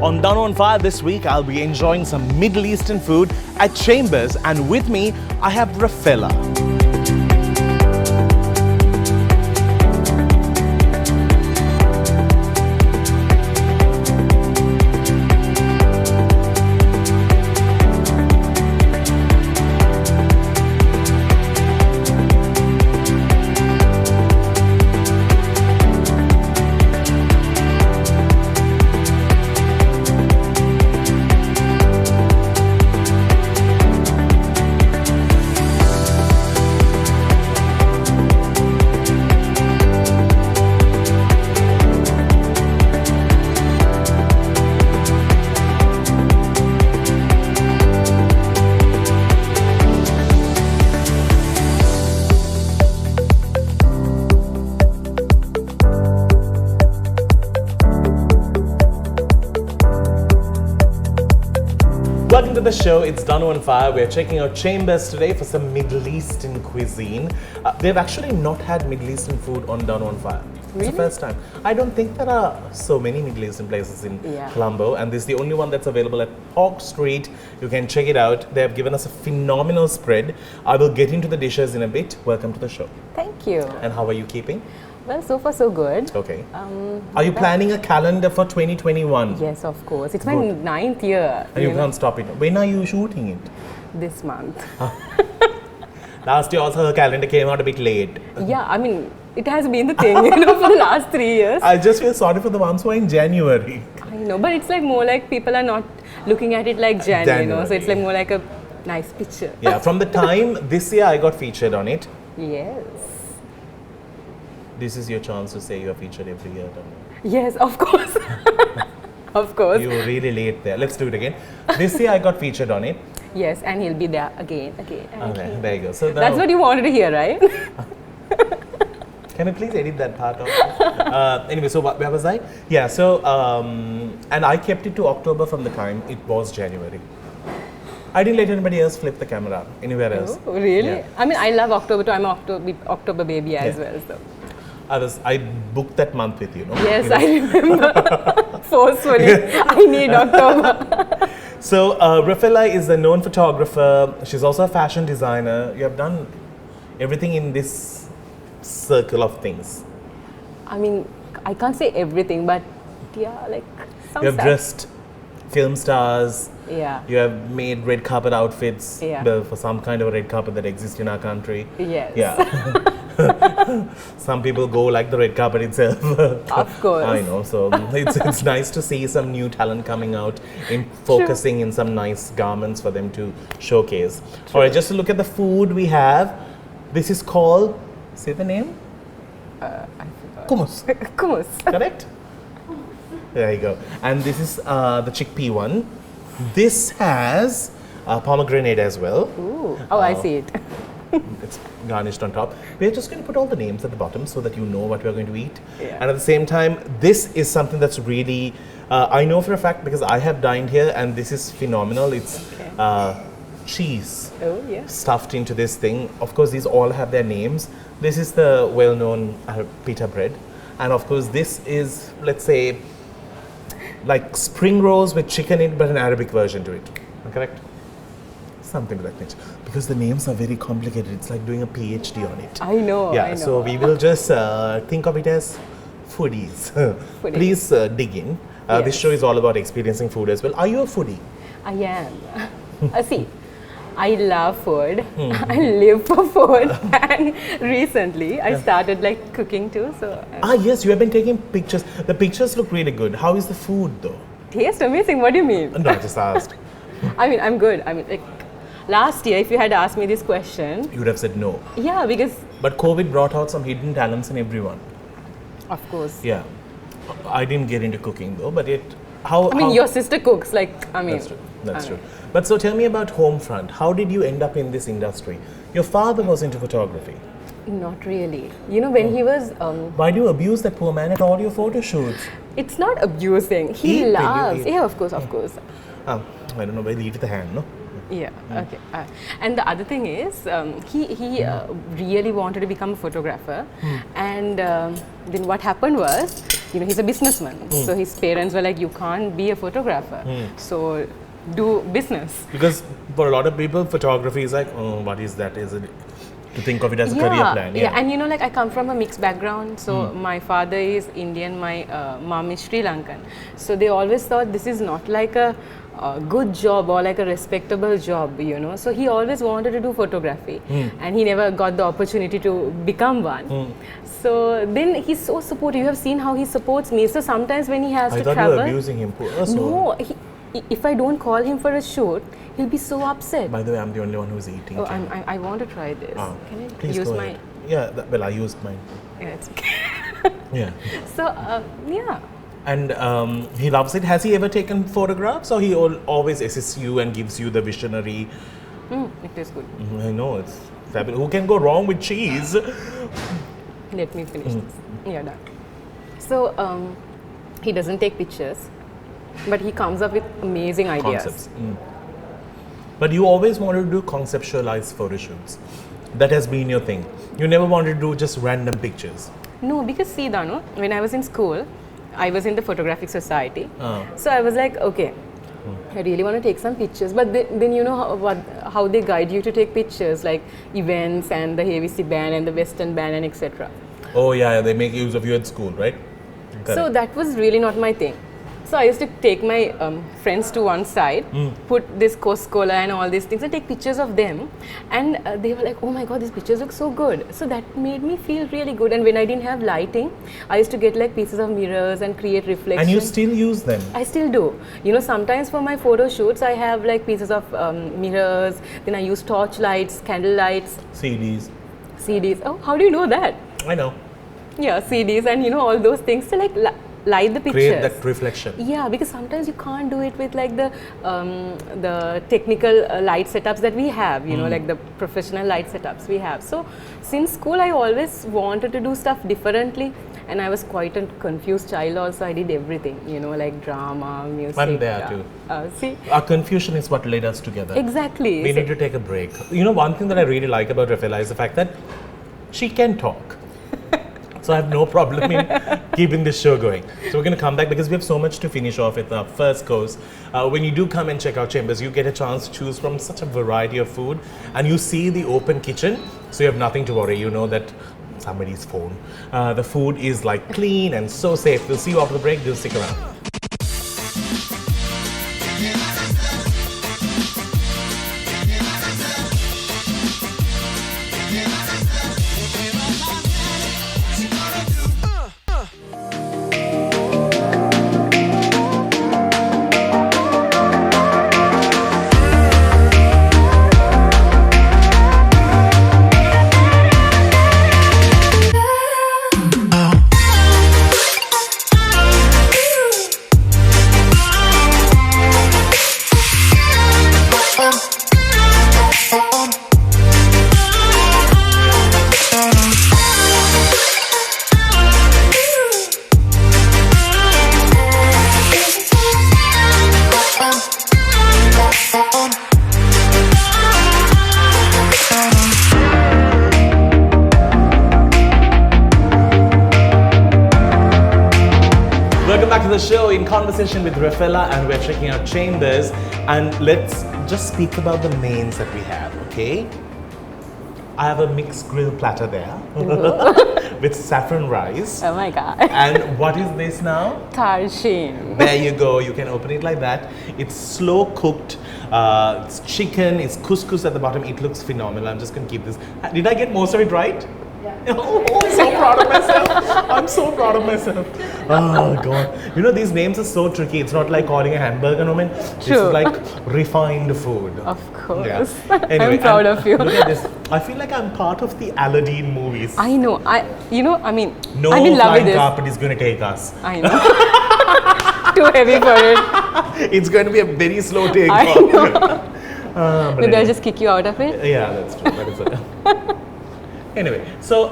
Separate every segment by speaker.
Speaker 1: On Danu on Fire this week, I'll be enjoying some Middle Eastern food at Chambers, and with me, I have Rafella. Welcome to the show. It's Danu on Fire. We're checking out Chambers today for some Middle Eastern cuisine. They've actually not had Middle Eastern food on Danu on Fire.
Speaker 2: Really?
Speaker 1: It's the first time. I don't think there are so many Middle Eastern places in Colombo, and this is the only one that's available at Park Street. You can check it out. They have given us a phenomenal spread. I will get into the dishes in a bit. Welcome to the show.
Speaker 2: Thank you.
Speaker 1: And how are you keeping?
Speaker 2: Well, so far so good.
Speaker 1: Okay. Are you planning a calendar for 2021?
Speaker 2: Yes, of course. It's my 9th year.
Speaker 1: And you can't stop it. When are you shooting it?
Speaker 2: This month.
Speaker 1: Last year also her calendar came out a bit late.
Speaker 2: Yeah, I mean, it has been the thing, for the last 3 years.
Speaker 1: I just feel sorry for the ones who are in January.
Speaker 2: I know, but it's like more like people are not looking at it like January. So it's like more like a nice picture.
Speaker 1: Yeah, from the time this year I got featured on it.
Speaker 2: Yes.
Speaker 1: This is your chance to say you're featured every year, don't you?
Speaker 2: Yes, of course. Of course.
Speaker 1: You were really late there. Let's do it again. This year I got featured on it.
Speaker 2: Yes, and he'll be there again.
Speaker 1: Okay, there you go. So
Speaker 2: that's what you wanted to hear, right?
Speaker 1: Can you please edit that part off? Anyway, so where was I? Yeah, so, and I kept it to October from the time it was January. I didn't let anybody else flip the camera anywhere else.
Speaker 2: Oh, really?
Speaker 1: Yeah.
Speaker 2: I mean, I love October too. I'm an October baby as well. So.
Speaker 1: I booked that month with you, no?
Speaker 2: Yes, I remember. Forcefully. I need October.
Speaker 1: So, Rafella is a known photographer. She's also a fashion designer. You have done everything in this circle of things.
Speaker 2: I mean, I can't say everything, but yeah, like some
Speaker 1: You have
Speaker 2: stuff.
Speaker 1: dressed film stars.
Speaker 2: Yeah.
Speaker 1: You have made red carpet outfits for some kind of a red carpet that exists in our country.
Speaker 2: Yes.
Speaker 1: Yeah. Some people go like the red carpet itself.
Speaker 2: Of course.
Speaker 1: I know. So it's nice to see some new talent coming out in focusing in some nice garments for them to showcase. All right, just to look at the food we have. This is called, say the name?
Speaker 2: I forgot.
Speaker 1: Hummus.
Speaker 2: Hummus.
Speaker 1: Correct? There you go. And this is the chickpea one. This has pomegranate as well.
Speaker 2: Ooh. Oh, I see it.
Speaker 1: It's garnished on top. We're just going to put all the names at the bottom so that you know what we're going to eat.
Speaker 2: Yeah.
Speaker 1: And at the same time, this is something that's really, I know for a fact because I have dined here and this is phenomenal. It's cheese stuffed into this thing. Of course, these all have their names. This is the well-known pita bread. And of course, this is, let's say, like spring rolls with chicken in it, but an Arabic version to it. Correct? Something like that. Because the names are very complicated. It's like doing a PhD on it.
Speaker 2: I know.
Speaker 1: Yeah,
Speaker 2: I know.
Speaker 1: so we will just think of it as foodies. Please dig in. This show is all about experiencing food as well. Are you a foodie?
Speaker 2: I am. See, I love food. I live for food. And recently, I started like cooking too. So.
Speaker 1: Yes, you have been taking pictures. The pictures look really good. How is the food though?
Speaker 2: Taste amazing. What do you mean?
Speaker 1: No, I just asked.
Speaker 2: I mean, I'm good. I mean, like last year, if you had asked me this question,
Speaker 1: you would have said no.
Speaker 2: Yeah, because.
Speaker 1: But COVID brought out some hidden talents in everyone.
Speaker 2: Of course.
Speaker 1: Yeah, I didn't get into cooking though, but
Speaker 2: your sister cooks. Like, I mean.
Speaker 1: That's true. But so tell me about Homefront. How did you end up in this industry? Your father was into photography.
Speaker 2: Not really. You know, when he was...
Speaker 1: Why do you abuse that poor man at all your photo shoots?
Speaker 2: It's not abusing. He loves... Yeah, of course.
Speaker 1: I don't know, but eat the hand, no?
Speaker 2: Yeah, okay. And the other thing is, he really wanted to become a photographer. And then what happened was, he's a businessman. So his parents were like, you can't be a photographer. So do business.
Speaker 1: Because for a lot of people, photography is like, oh, what is that? Is it to think of it as a career plan?
Speaker 2: Yeah, and like I come from a mixed background. So my father is Indian, my mom is Sri Lankan. So they always thought this is not like a good job or like a respectable job, So he always wanted to do photography, and he never got the opportunity to become one. So then he's so supportive. You have seen how he supports me. So sometimes when he has to travel,
Speaker 1: you were abusing him.
Speaker 2: No, if I don't call him for a shoot, he'll be so upset.
Speaker 1: By the way, I'm the only one who's eating.
Speaker 2: Oh, I want to try this. Can I
Speaker 1: please
Speaker 2: use
Speaker 1: go
Speaker 2: my?
Speaker 1: ahead. Yeah, well, I used mine.
Speaker 2: Yeah, it's okay.
Speaker 1: Yeah.
Speaker 2: So yeah.
Speaker 1: And he loves it. Has he ever taken photographs, or he always assists you and gives you the visionary?
Speaker 2: It tastes good.
Speaker 1: I know, it's fabulous. Who can go wrong with cheese?
Speaker 2: Let me finish this. Yeah, done. So he doesn't take pictures, but he comes up with amazing ideas.
Speaker 1: Concepts. But you always wanted to do conceptualized photo shoots. That has been your thing. You never wanted to do just random pictures.
Speaker 2: No, because see, Danu, when I was in school, I was in the photographic society. So I was like, okay, I really want to take some pictures. But then you know how they guide you to take pictures, like events and the HVC band and the Western band and etc.
Speaker 1: Oh yeah, they make use of you at school, right? Correct.
Speaker 2: So that was really not my thing. So I used to take my friends to one side, put this Coca-Cola and all these things and take pictures of them. And they were like, oh my God, these pictures look so good. So that made me feel really good. And when I didn't have lighting, I used to get like pieces of mirrors and create reflections.
Speaker 1: And you still use them?
Speaker 2: I still do. Sometimes for my photo shoots, I have like pieces of mirrors. Then I use torch lights, candle lights.
Speaker 1: CDs.
Speaker 2: Oh, how do you know that?
Speaker 1: I know.
Speaker 2: Yeah, CDs and all those things to like light the pictures.
Speaker 1: Create that reflection.
Speaker 2: Yeah, because sometimes you can't do it with like the technical light setups that we have, like the professional light setups we have. So since school, I always wanted to do stuff differently, and I was quite a confused child also. I did everything, like drama, music.
Speaker 1: I'm there too.
Speaker 2: See?
Speaker 1: Our confusion is what led us together.
Speaker 2: Exactly.
Speaker 1: We need to take a break. One thing that I really like about Rafella is the fact that she can talk. So I have no problem in keeping this show going. So we're going to come back because we have so much to finish off with our first course. When you do come and check out Chambers, you get a chance to choose from such a variety of food, and you see the open kitchen, so you have nothing to worry. You know that somebody's phone. The food is like clean and so safe. We'll see you after the break. Do stick around. Welcome back to the show in conversation with Rafella, and we're checking out Chambers, and let's just speak about the mains that we have, okay? I have a mixed grill platter there with saffron rice.
Speaker 2: Oh my God.
Speaker 1: And what is this now?
Speaker 2: Tarshin.
Speaker 1: There you go, you can open it like that. It's slow cooked, it's chicken, it's couscous at the bottom. It looks phenomenal. I'm just gonna keep this. Did I get most of it right? Oh, I'm so proud of myself. I'm so proud of myself. Oh God. These names are so tricky. It's not like calling a hamburger, no man. This is like refined food.
Speaker 2: Of course.
Speaker 1: Yeah. Anyway,
Speaker 2: I'm proud of you.
Speaker 1: Look at this. I feel like I'm part of the Aladdin movies.
Speaker 2: I know. No
Speaker 1: I'm in love
Speaker 2: with this.
Speaker 1: Carpet is going to take us.
Speaker 2: I know. Too heavy for it.
Speaker 1: It's going to be a very slow take.
Speaker 2: I know. Maybe I'll just kick you out of it.
Speaker 1: Yeah, that's true. That is it. Anyway, so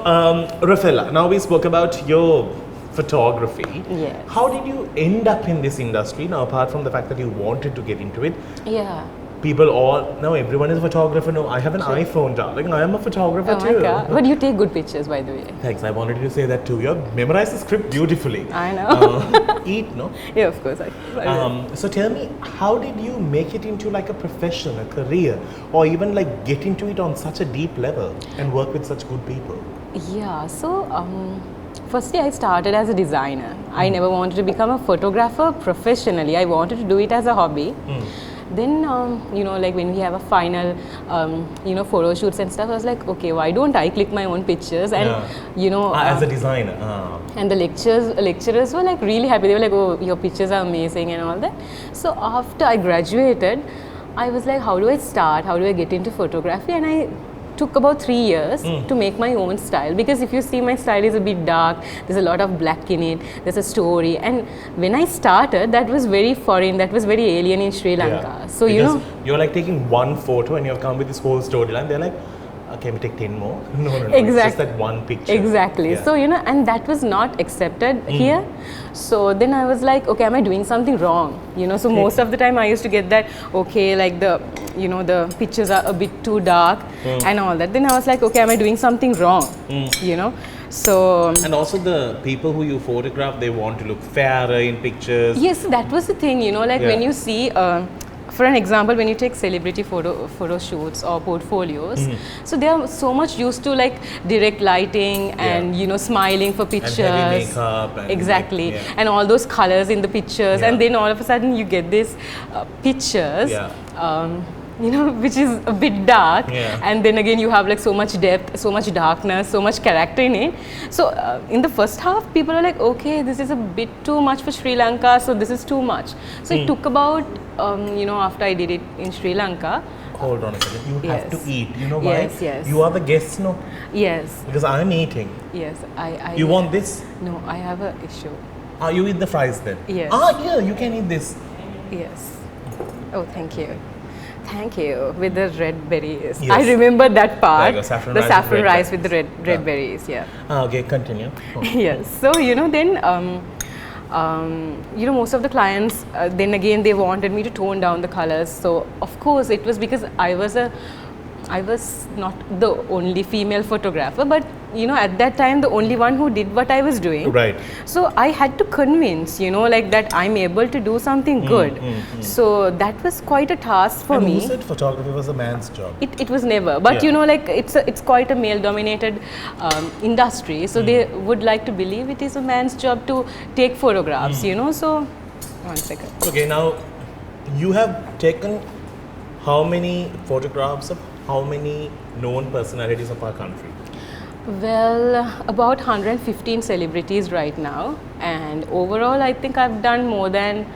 Speaker 1: Rafella, now we spoke about your photography.
Speaker 2: Yes.
Speaker 1: How did you end up in this industry now, apart from the fact that you wanted to get into it?
Speaker 2: Yeah.
Speaker 1: people all, now everyone is a photographer. No, I have an iPhone, darling. I am a photographer too.
Speaker 2: My God. But you take good pictures, by the way.
Speaker 1: Thanks. I wanted you to say that too. You have memorized the script beautifully.
Speaker 2: I know.
Speaker 1: Eat, no?
Speaker 2: Yeah, of course. I
Speaker 1: So tell me, how did you make it into like a profession, a career, or even like get into it on such a deep level and work with such good people?
Speaker 2: Yeah, so firstly I started as a designer. I never wanted to become a photographer professionally. I wanted to do it as a hobby. Then, you know, like when we have a final, you know, photo shoots and stuff, I was like, okay, why don't I click my own pictures? And, you know...
Speaker 1: as a designer.
Speaker 2: And the lecturers were like really happy. They were like, oh, your pictures are amazing and all that. So after I graduated, I was like, how do I start? How do I get into photography? And I took about 3 years to make my own style, because if you see, my style is a bit dark, there's a lot of black in it, there's a story, and when I started, that was very foreign, that was very alien in Sri Lanka. So because, you know,
Speaker 1: you're like taking one photo and you've come with this whole storyline, they're like, can we take 10 more? No,
Speaker 2: exactly.
Speaker 1: It's just that one picture.
Speaker 2: Exactly. So, you know, and that was not accepted here. So then I was like, okay, am I doing something wrong? You know, so most of the time I used to get that, okay, like the, you know, the pictures are a bit too dark and all that. Then I was like, okay, am I doing something wrong? You know, so...
Speaker 1: And also the people who you photograph, they want to look fairer in pictures.
Speaker 2: Yes, that was the thing, you know, like when you see... for an example, when you take celebrity photo shoots or portfolios, so they are so much used to like direct lighting and you know, smiling for pictures,
Speaker 1: and heavy makeup and
Speaker 2: exactly, and all those colors in the pictures, and then all of a sudden you get this pictures, you know, which is a bit dark, and then again you have like so much depth, so much darkness, so much character in it. So in the first half, people are like, okay, this is a bit too much for Sri Lanka, so this is too much. So it took about, you know, after I did it in Sri Lanka.
Speaker 1: Hold on a second, you have to eat, you know why?
Speaker 2: Yes.
Speaker 1: You are the guest, no?
Speaker 2: Yes.
Speaker 1: Because I am eating.
Speaker 2: Yes, I
Speaker 1: You want this?
Speaker 2: No, I have an issue.
Speaker 1: You eat the fries then?
Speaker 2: Yes.
Speaker 1: Yeah, you can eat this.
Speaker 2: Yes. Oh, thank you. Thank you. With the red berries.
Speaker 1: Yes.
Speaker 2: I remember that part.
Speaker 1: There you go,
Speaker 2: the saffron rice with the red berries. Yeah.
Speaker 1: Okay, continue.
Speaker 2: Yes. So, you know, then, you know, most of the clients, then again, they wanted me to tone down the colors. So, of course, it was because I was not the only female photographer, but you know, at that time the only one who did what I was doing.
Speaker 1: Right.
Speaker 2: So I had to convince, you know, like that I'm able to do something good. So that was quite a task for me.
Speaker 1: Who said photography was a man's job?
Speaker 2: It was never, but you know, like it's quite a male-dominated industry. So they would like to believe it is a man's job to take photographs. You know, so 1 second.
Speaker 1: Okay, now you have taken how many photographs of how many known personalities of our country?
Speaker 2: Well, about 115 celebrities right now, and overall I think I've done more than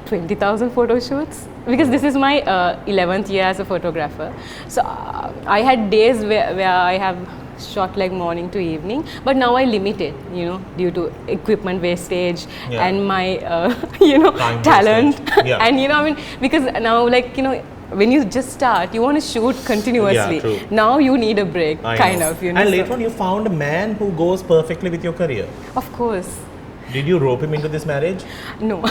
Speaker 2: 20,000 photo shoots, because this is my 11th year as a photographer. So I had days where I have shot like morning to evening, but now I limit it, you know, due to equipment wastage and my you know, talent and you know, I mean, because now, like, you know, when you just start, you want to shoot continuously. Now you need a break, kind of, you know.
Speaker 1: And later on, you found a man who goes perfectly with your career.
Speaker 2: Of course.
Speaker 1: Did you rope him into this marriage?
Speaker 2: No.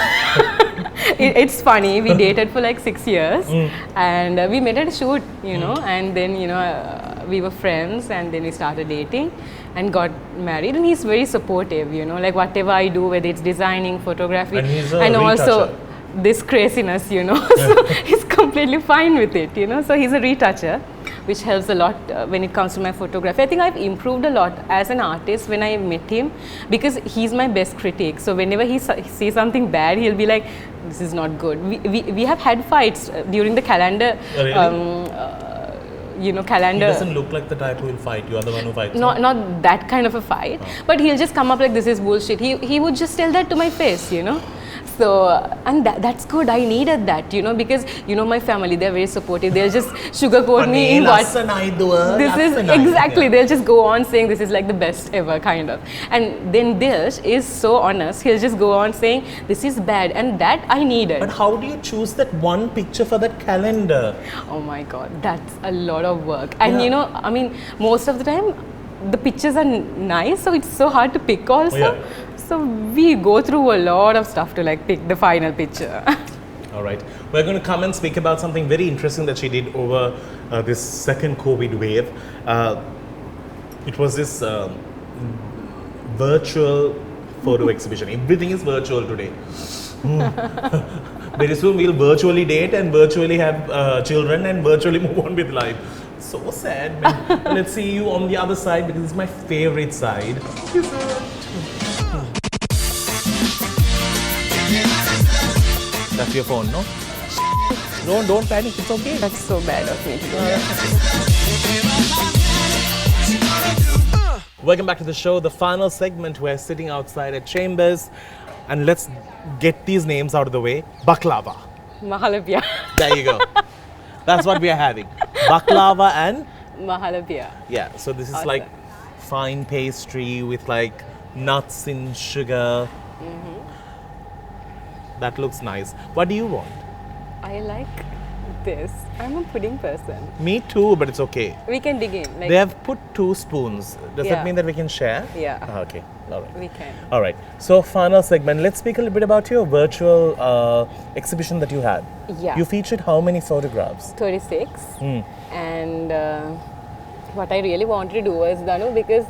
Speaker 2: It's funny, we dated for like 6 years and we met at a shoot, you know, and then, you know, we were friends and then we started dating and got married, and he's very supportive, you know, like whatever I do, whether it's designing, photography, and also this craziness, you know, so he's completely fine with it, you know, so he's a retoucher, which helps a lot when it comes to my photography. I think I've improved a lot as an artist when I met him, because he's my best critic. So whenever he sees something bad, he'll be like, this is not good. We have had fights during the calendar. You know, calendar.
Speaker 1: He doesn't look like the type who will fight. You are the one who fights.
Speaker 2: Not that kind of a fight, but he'll just come up like, this is bullshit. He would just tell that to my face, you know. So, and that's good. I needed that, you know, because, you know, my family, they're very supportive. They'll just sugarcoat me in what this is exactly. They'll just go on saying this is like the best ever, kind of. And then Dish is so honest. He'll just go on saying this is bad, and that I needed.
Speaker 1: But how do you choose that one picture for that calendar?
Speaker 2: Oh my God, that's a lot of work. And you know, I mean, most of the time the pictures are nice, so it's so hard to pick also. So we go through a lot of stuff to like pick the final picture.
Speaker 1: All right. We're going to come and speak about something very interesting that she did over this second COVID wave. It was this virtual photo exhibition. Everything is virtual today. Very soon we'll virtually date and virtually have children and virtually move on with life. So sad, man. Let's see you on the other side because it's my favorite side. That's your phone, no? Don't panic, it's okay.
Speaker 2: That's so bad of me to do.
Speaker 1: Welcome back to the show, the final segment. We're sitting outside at Chambers and let's get these names out of the way. Baklava.
Speaker 2: Mahalabya.
Speaker 1: There you go. That's what we are having. Baklava and?
Speaker 2: Mahalabya.
Speaker 1: Yeah, so this is
Speaker 2: Awesome.
Speaker 1: like fine pastry with like nuts in sugar. That looks nice. What do you want?
Speaker 2: I like this. I'm a pudding person.
Speaker 1: Me too, but it's okay.
Speaker 2: We can dig in. Like,
Speaker 1: They have put 2 spoons. Does
Speaker 2: Yeah.
Speaker 1: that mean that we can share?
Speaker 2: Yeah.
Speaker 1: Ah, okay. All right.
Speaker 2: we can.
Speaker 1: All right. So, final segment. Let's speak a little bit about your virtual exhibition that you had.
Speaker 2: Yeah.
Speaker 1: You featured how many photographs?
Speaker 2: 36. And what I really wanted to do was, Danu, because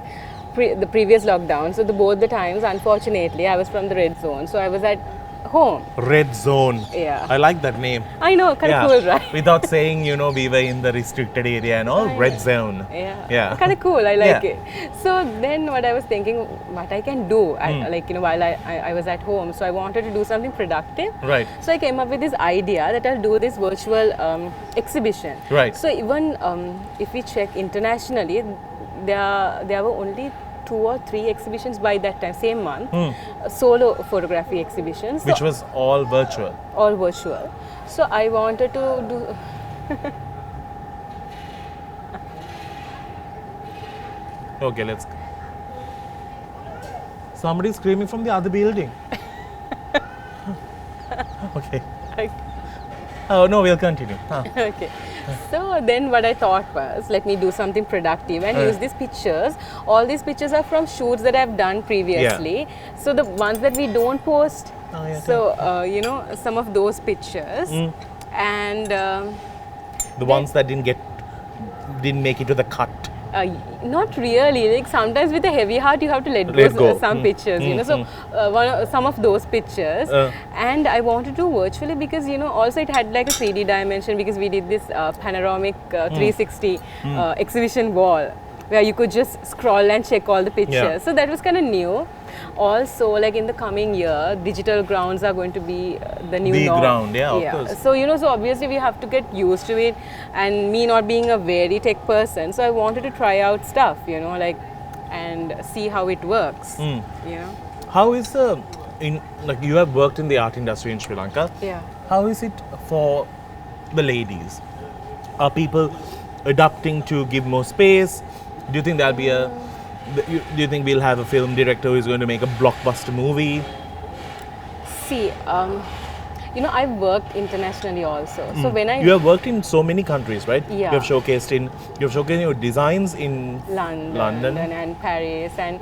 Speaker 2: the previous lockdown, so both the times, unfortunately, I was from the red zone. So I was at home.
Speaker 1: Red Zone.
Speaker 2: Yeah.
Speaker 1: I like that name.
Speaker 2: I know, kind of cool, right?
Speaker 1: Without saying, we were in the restricted area and all. Red Zone. Yeah.
Speaker 2: Kind of cool. I like
Speaker 1: Yeah.
Speaker 2: it. So then what I was thinking, what I can do, while I was at home. So I wanted to do something productive.
Speaker 1: Right.
Speaker 2: So I came up with this idea that I'll do this virtual exhibition.
Speaker 1: Right.
Speaker 2: So even if we check internationally, there were only 2 or 3 exhibitions by that time, same month, solo photography exhibitions.
Speaker 1: Which was all virtual.
Speaker 2: All virtual. So I wanted to do.
Speaker 1: Okay, let's go. Somebody's screaming from the other building. Okay. Oh, no, we'll continue.
Speaker 2: Okay. So then what I thought was, let me do something productive and use these pictures. All these pictures are from shoots that I've done previously. So the ones that we don't post, some of those pictures. And
Speaker 1: The ones that didn't make it to the cut.
Speaker 2: not really. Like sometimes with a heavy heart, you have to let go some pictures. So some of those pictures, and I wanted to do virtually because also it had like a 3D dimension because we did this panoramic 360 exhibition wall where you could just scroll and check all the pictures.
Speaker 1: Yeah.
Speaker 2: So that was kind of new. Also, like in the coming year, digital grounds are going to be the new norm.
Speaker 1: ground, of course.
Speaker 2: So so obviously we have to get used to it, and me not being a very tech person, so I wanted to try out stuff, and see how it works.
Speaker 1: How is you have worked in the art industry in Sri Lanka.
Speaker 2: Yeah.
Speaker 1: How is it for the ladies? Are people adapting to give more space? Do you think there'll be do you think we'll have a film director who's going to make a blockbuster movie?
Speaker 2: See, I've worked internationally also. So when
Speaker 1: You have worked in so many countries, right?
Speaker 2: Yeah.
Speaker 1: You've showcased your designs in
Speaker 2: London and Paris, and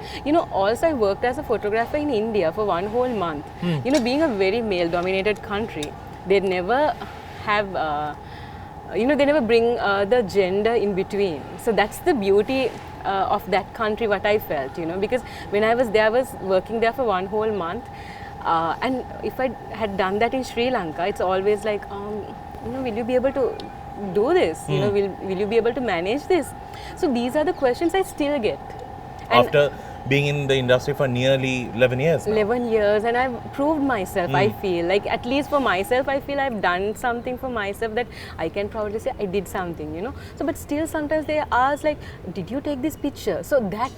Speaker 2: also I worked as a photographer in India for 1 whole month. Being a very male-dominated country, they never have. They never bring the gender in between. So that's the beauty of that country, what I felt, because when I was there, I was working there for 1 whole month. And if I had done that in Sri Lanka, it's always like, will you be able to do this? Will you be able to manage this? So these are the questions I still get. And
Speaker 1: after being in the industry for nearly 11 years now.
Speaker 2: 11 years, and I've proved myself. I feel like, at least for myself, I feel I've done something for myself that I can proudly say I did something, So, but still sometimes they ask like, did you take this picture? So that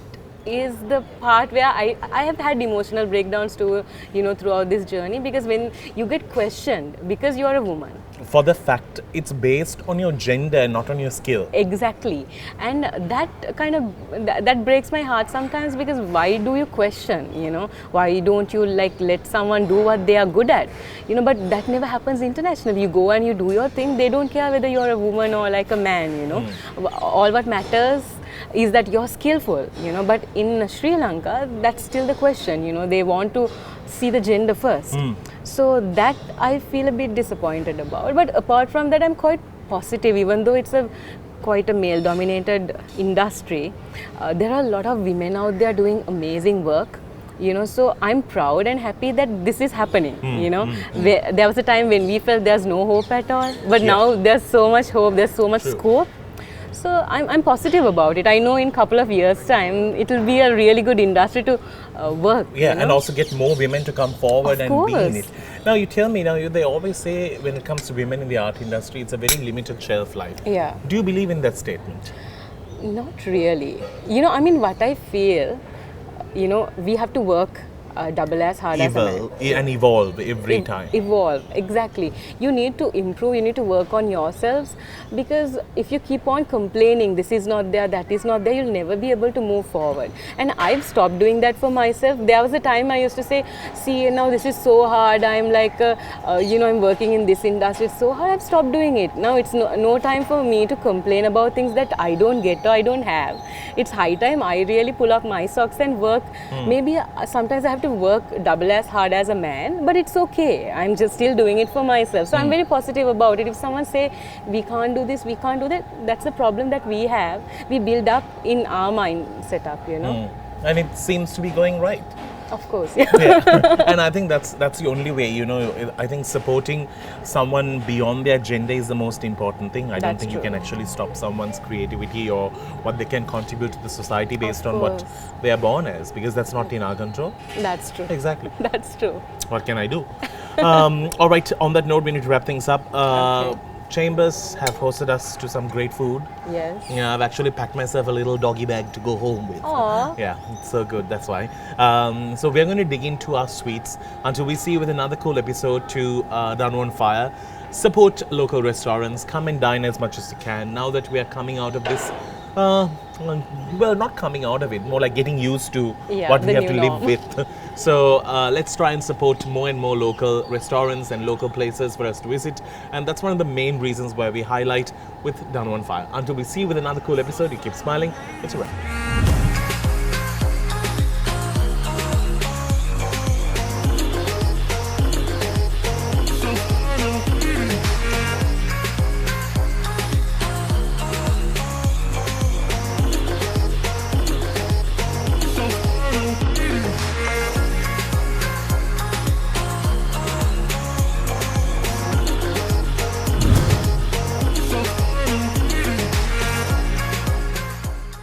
Speaker 2: is the part where I have had emotional breakdowns too, throughout this journey, because when you get questioned because you are a woman.
Speaker 1: For the fact it's based on your gender and not on your skill.
Speaker 2: Exactly. And that that breaks my heart sometimes, because why do you question, why don't you let someone do what they are good at, but that never happens internationally. You go and you do your thing, they don't care whether you're a woman or like a man, All what matters is that you're skillful, but in Sri Lanka, that's still the question, they want to see the gender first. So that I feel a bit disappointed about. But apart from that, I'm quite positive, even though it's quite a male-dominated industry. There are a lot of women out there doing amazing work. So I'm proud and happy that this is happening. There was a time when we felt there's no hope at all, but now there's so much hope, there's so much scope. So I'm positive about it. I know in a couple of years' time, it will be a really good industry to work.
Speaker 1: Yeah, and also get more women to come forward and be in it. Now, you tell me, they always say when it comes to women in the art industry, it's a very limited shelf life.
Speaker 2: Yeah.
Speaker 1: Do you believe in that statement?
Speaker 2: Not really. What I feel, we have to work double as hard as a man.
Speaker 1: And evolve every time.
Speaker 2: Evolve, exactly. You need to improve, you need to work on yourselves, because if you keep on complaining, this is not there, that is not there, you'll never be able to move forward. And I've stopped doing that for myself. There was a time I used to say, see, now this is so hard, I'm like, I'm working in this industry, it's so hard, I've stopped doing it. Now it's no time for me to complain about things that I don't get or I don't have. It's high time I really pull up my socks and work. Maybe sometimes I have to work double as hard as a man, but it's okay. I'm just still doing it for myself. So I'm very positive about it. If someone say we can't do this, we can't do that, that's the problem that we have. We build up in our mind setup,
Speaker 1: And it seems to be going right.
Speaker 2: Of course.
Speaker 1: And I think that's the only way, I think supporting someone beyond their gender is the most important thing. I don't think you can actually stop someone's creativity or what they can contribute to the society based on what they are born as, because that's not in our control.
Speaker 2: That's true.
Speaker 1: Exactly.
Speaker 2: That's true.
Speaker 1: What can I do? All right, on that note, we need to wrap things up. Chambers have hosted us to some great food.
Speaker 2: Yes.
Speaker 1: Yeah, I've actually packed myself a little doggy bag to go home with.
Speaker 2: Aww.
Speaker 1: Yeah, it's so good, that's why. So we're going to dig into our sweets until we see you with another cool episode to Danu on Fire. Support local restaurants, come and dine as much as you can. Now that we are coming out of this, not coming out of it, more like getting used to what we have to live with. So let's try and support more and more local restaurants and local places for us to visit. And that's one of the main reasons why we highlight with Danu on Fire. Until we see you with another cool episode, you keep smiling. It's a wrap.